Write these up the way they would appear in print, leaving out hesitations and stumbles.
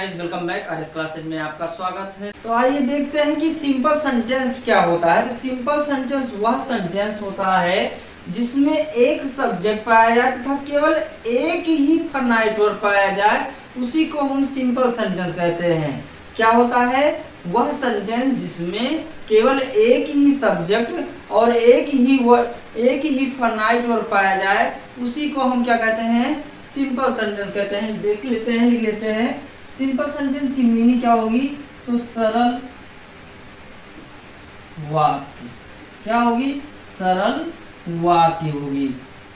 Guys, welcome back. RS classes में आपका स्वागत है। तो आइए देखते हैं कि सिंपल सेंटेंस क्या होता है। तो सिंपल सेंटेंस वह सेंटेंस होता है जिसमें एक सब्जेक्ट पाया जाए तथा केवल एक ही फाइनाइट वर्ब पाया जाए, उसी को हम सिंपल सेंटेंस कहते हैं। क्या होता है? वह सेंटेंस जिसमें केवल एक ही सब्जेक्ट और एक ही फाइनाइट वर्ब पाया जाए, उसी को हम क्या कहते हैं? सिंपल सेंटेंस कहते हैं। देख लेते हैं, लिख लेते हैं। सिंपल सेंटेंस की मीनिंग क्या होगी? तो सरल वाक्य। क्या होगी? सरल वाक्य होगी।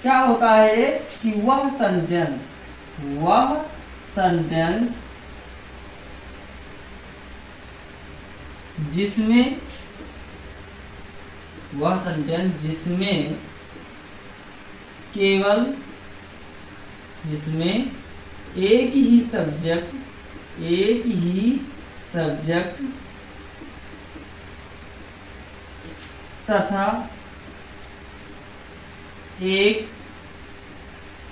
क्या होता है कि वह सेंटेंस जिसमें एक ही सब्जेक्ट तथा एक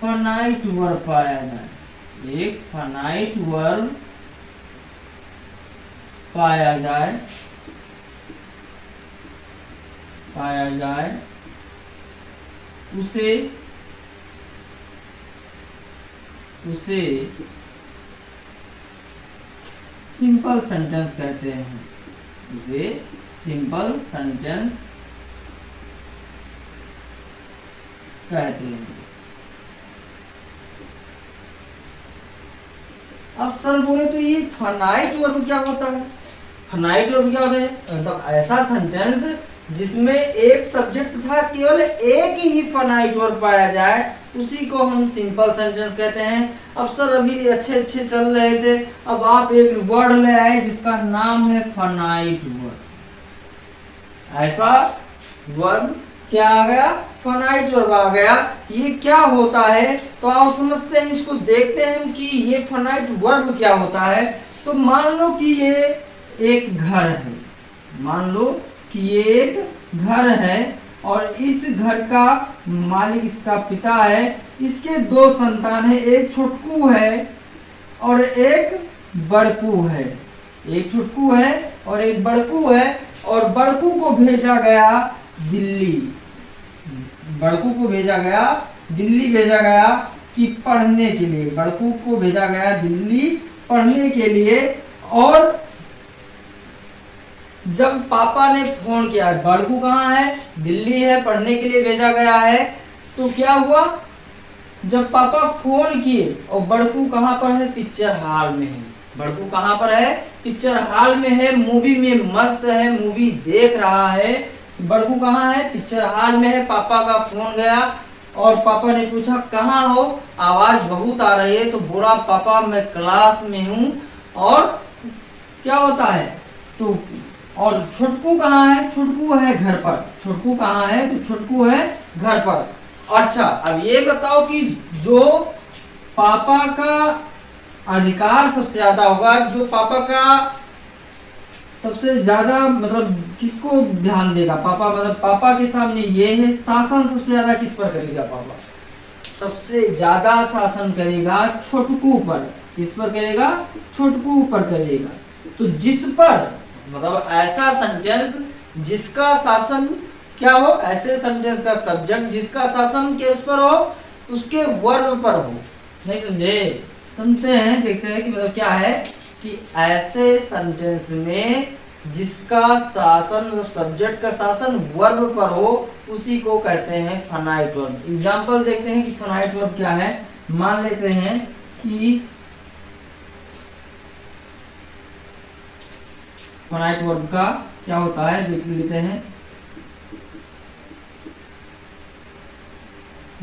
फाइनाइट वर्ब पाया जाए, उसे सिंपल सेंटेंस कहते हैं। उसे सिंपल सेंटेंस कहते हैं। अब सर बोले तो ये फाइनाइट वर्ब क्या होता है? फाइनाइट वर्ब क्या होता है? मतलब ऐसा सेंटेंस जिसमें एक सब्जेक्ट था, केवल एक ही फाइनाइट वर्ब पाया जाए, उसी को हम सिंपल सेंटेंस कहते हैं। अब सर अभी अच्छे चल रहे थे, अब आप एक वर्ड ले आए जिसका नाम है फाइनाइट वर्ब। ऐसा वर्ब क्या आ गया? फाइनाइट वर्ब आ गया। ये क्या होता है? तो आप समझते हैं, इसको देखते हैं कि ये फाइनाइट वर्ब क्या होता है। तो मान लो कि ये एक घर है। मान लो कि ये एक घर है और इस घर का मालिक इसका पिता है। इसके दो संतान है, एक छुटकू है और एक बड़कू है। एक छुटकू है और एक बड़कू है, और बड़कू को भेजा गया दिल्ली। दिल्ली भेजा गया कि पढ़ने के लिए। बड़कू को भेजा गया दिल्ली पढ़ने के लिए। और जब पापा ने फोन किया, बड़कू कहाँ है? दिल्ली है, पढ़ने के लिए भेजा गया है। तो क्या हुआ? जब पापा फोन किए और बड़कू कहाँ पर है? पिक्चर हॉल में है। बड़कू कहाँ पर है? पिक्चर हॉल में है, मूवी में मस्त है, मूवी देख रहा है। बड़कू कहाँ है? पिक्चर हॉल में है। पापा का फोन गया और पापा ने पूछा कहाँ हो? आवाज बहुत आ रही है। तो बोला पापा मैं क्लास में हूँ। और क्या होता है? तो और छुटकू कहाँ है? छुटकू है घर पर। छुटकू कहाँ है? तो छुटकू है घर पर। अच्छा, अब ये बताओ कि जो पापा का अधिकार सबसे ज्यादा होगा, जो पापा का सबसे ज्यादा मतलब किसको ध्यान देगा? पापा मतलब पापा के सामने ये है, शासन सबसे ज्यादा किस पर करेगा? पापा सबसे ज्यादा शासन करेगा छोटकू पर। किस पर करेगा? छोटकू पर करेगा। तो जिस पर मतलब ऐसा सेंटेंस जिसका शासन क्या हो? ऐसे सेंटेंस का सब्जेक्ट जिसका शासन किस पर हो? उसके वर्ब पर हो। नहीं समझे? सुनते हैं, देखते हैं कि मतलब क्या है कि ऐसे सेंटेंस में जिसका शासन मतलब सब्जेक्ट का शासन वर्ब पर हो, उसी को कहते हैं फाइनाइट वर्ब। एग्जांपल देखते हैं कि फाइनाइट वर्ब क्या है। मान लेते हैं कि फाइनाइट वर्ब का क्या होता है, देख लेते हैं।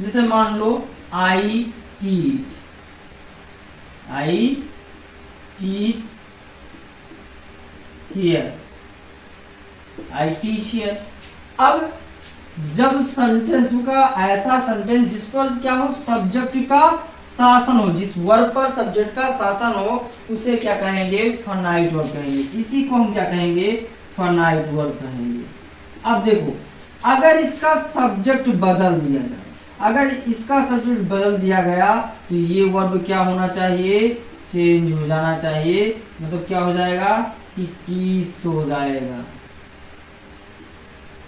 जैसे मान लो I teach here. I teach here. अब जब सेंटेंस का ऐसा सेंटेंस जिस पर क्या हो? सब्जेक्ट का शासन हो, जिस वर्ब पर सब्जेक्ट का शासन हो, उसे क्या कहेंगे? फाइनाइट वर्ब कहेंगे। इसी को हम क्या कहेंगे? फाइनाइट वर्ब कहेंगे। अब देखो, अगर इसका सब्जेक्ट बदल दिया जाए, अगर इसका सब्जेक्ट बदल दिया गया तो ये वर्ब क्या होना चाहिए? चेंज हो जाना चाहिए, मतलब क्या हो जाएगा, इट इज हो जाएगा।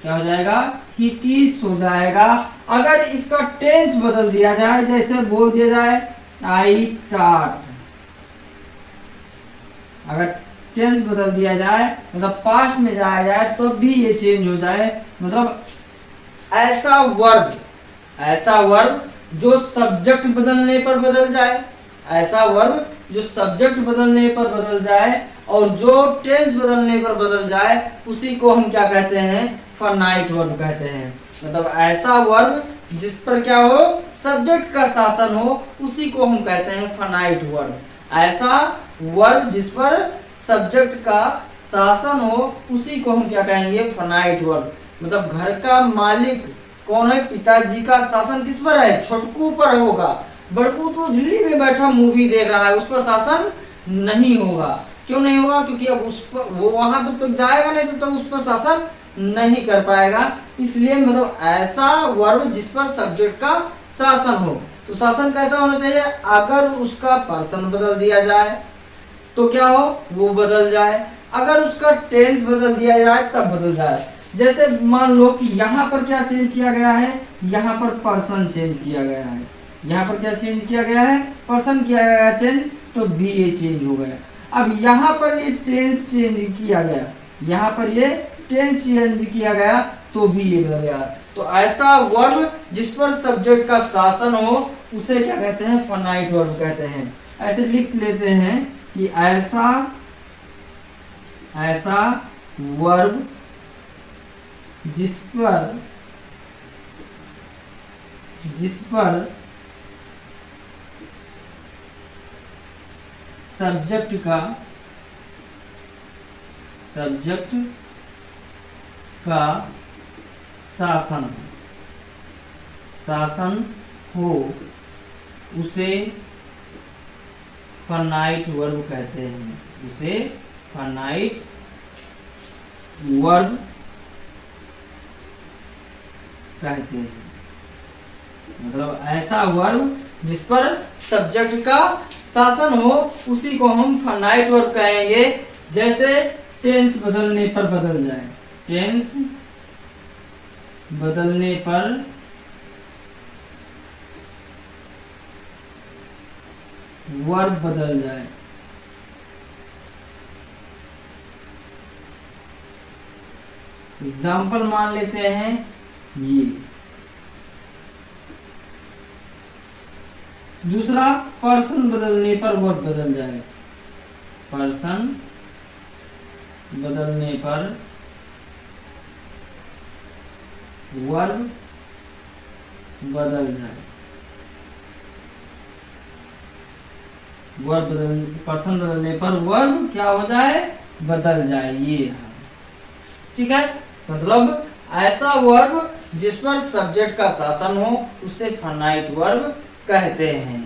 क्या हो जाएगा, इट इज हो जाएगा। अगर इसका टेंस बदल दिया जाए, जैसे बोल दिया जाए आई टाट, अगर टेंस बदल दिया जाए मतलब पास्ट में जाया जाए तो भी ये चेंज हो जाए, मतलब ऐसा वर्ब जो सब्जेक्ट बदलने पर बदल जाए, ऐसा वर्ब जो सब्जेक्ट बदलने पर बदल जाए और जो टेंस बदलने पर बदल जाए, उसी को हम क्या कहते हैं, फाइनाइट वर्ब कहते हैं। मतलब ऐसा वर्ब जिस पर क्या हो, सब्जेक्ट का शासन हो, उसी को हम कहते हैं फाइनाइट वर्ब। ऐसा वर्ब जिस पर सब्जेक्ट का शासन हो, उसी को हम क्या कहेंगे, फाइनाइट वर्ब। मतलब घर का मालिक कौन है, पिताजी का शासन किस पर है, छोटकू पर होगा। बड़कू तो दिल्ली में बैठा मूवी देख रहा है, उस पर शासन नहीं होगा। क्यों नहीं होगा, क्योंकि अब उस पर वो वहां तक जाएगा नहीं तो उस पर शासन नहीं कर पाएगा। इसलिए मतलब ऐसा वर्ब जिस पर सब्जेक्ट का शासन हो, तो शासन कैसा होना चाहिए, अगर उसका पर्सन बदल दिया जाए तो क्या हो, वो बदल जाए। अगर उसका टेंस बदल दिया जाए तब बदल जाए। जैसे मान लो कि यहाँ पर क्या चेंज किया गया है, यहाँ पर पर्सन चेंज किया गया है, यहाँ पर क्या चेंज किया गया है, पर्सन किया गया चेंज, तो भी ये चेंज हो गया। अब यहाँ पर ये टेंस चेंज किया गया, यहाँ पर ये टेंस चेंज किया गया, तो भी ये बदल गया। तो ऐसा वर्ब जिस पर सब्जेक्ट का शासन हो, उसे क्या कहते हैं, फाइनाइट वर्ब कहते हैं। ऐसे लिख लेते हैं कि ऐसा वर्ब जिस पर सब्जेक्ट का शासन हो, उसे फाइनाइट वर्ब कहते हैं, उसे फाइनाइट वर्ब कहते हैं। मतलब ऐसा वर्ब जिस पर सब्जेक्ट का शासन हो, उसी को हम फाइनाइट वर्ब कहेंगे। जैसे टेंस बदलने पर बदल जाए, टेंस बदलने पर वर्ब बदल जाए, एग्जाम्पल मान लेते हैं ये। दूसरा, पर्सन बदलने पर वर्ब बदल जाए, पर्सन बदलने पर वर्ब बदल जाए, पर्सन बदलने पर वर्ब क्या हो जाए, बदल जाए, ये। ठीक है, मतलब ऐसा वर्ब जिस पर सब्जेक्ट का शासन हो, उसे फाइनाइट वर्ब कहते हैं।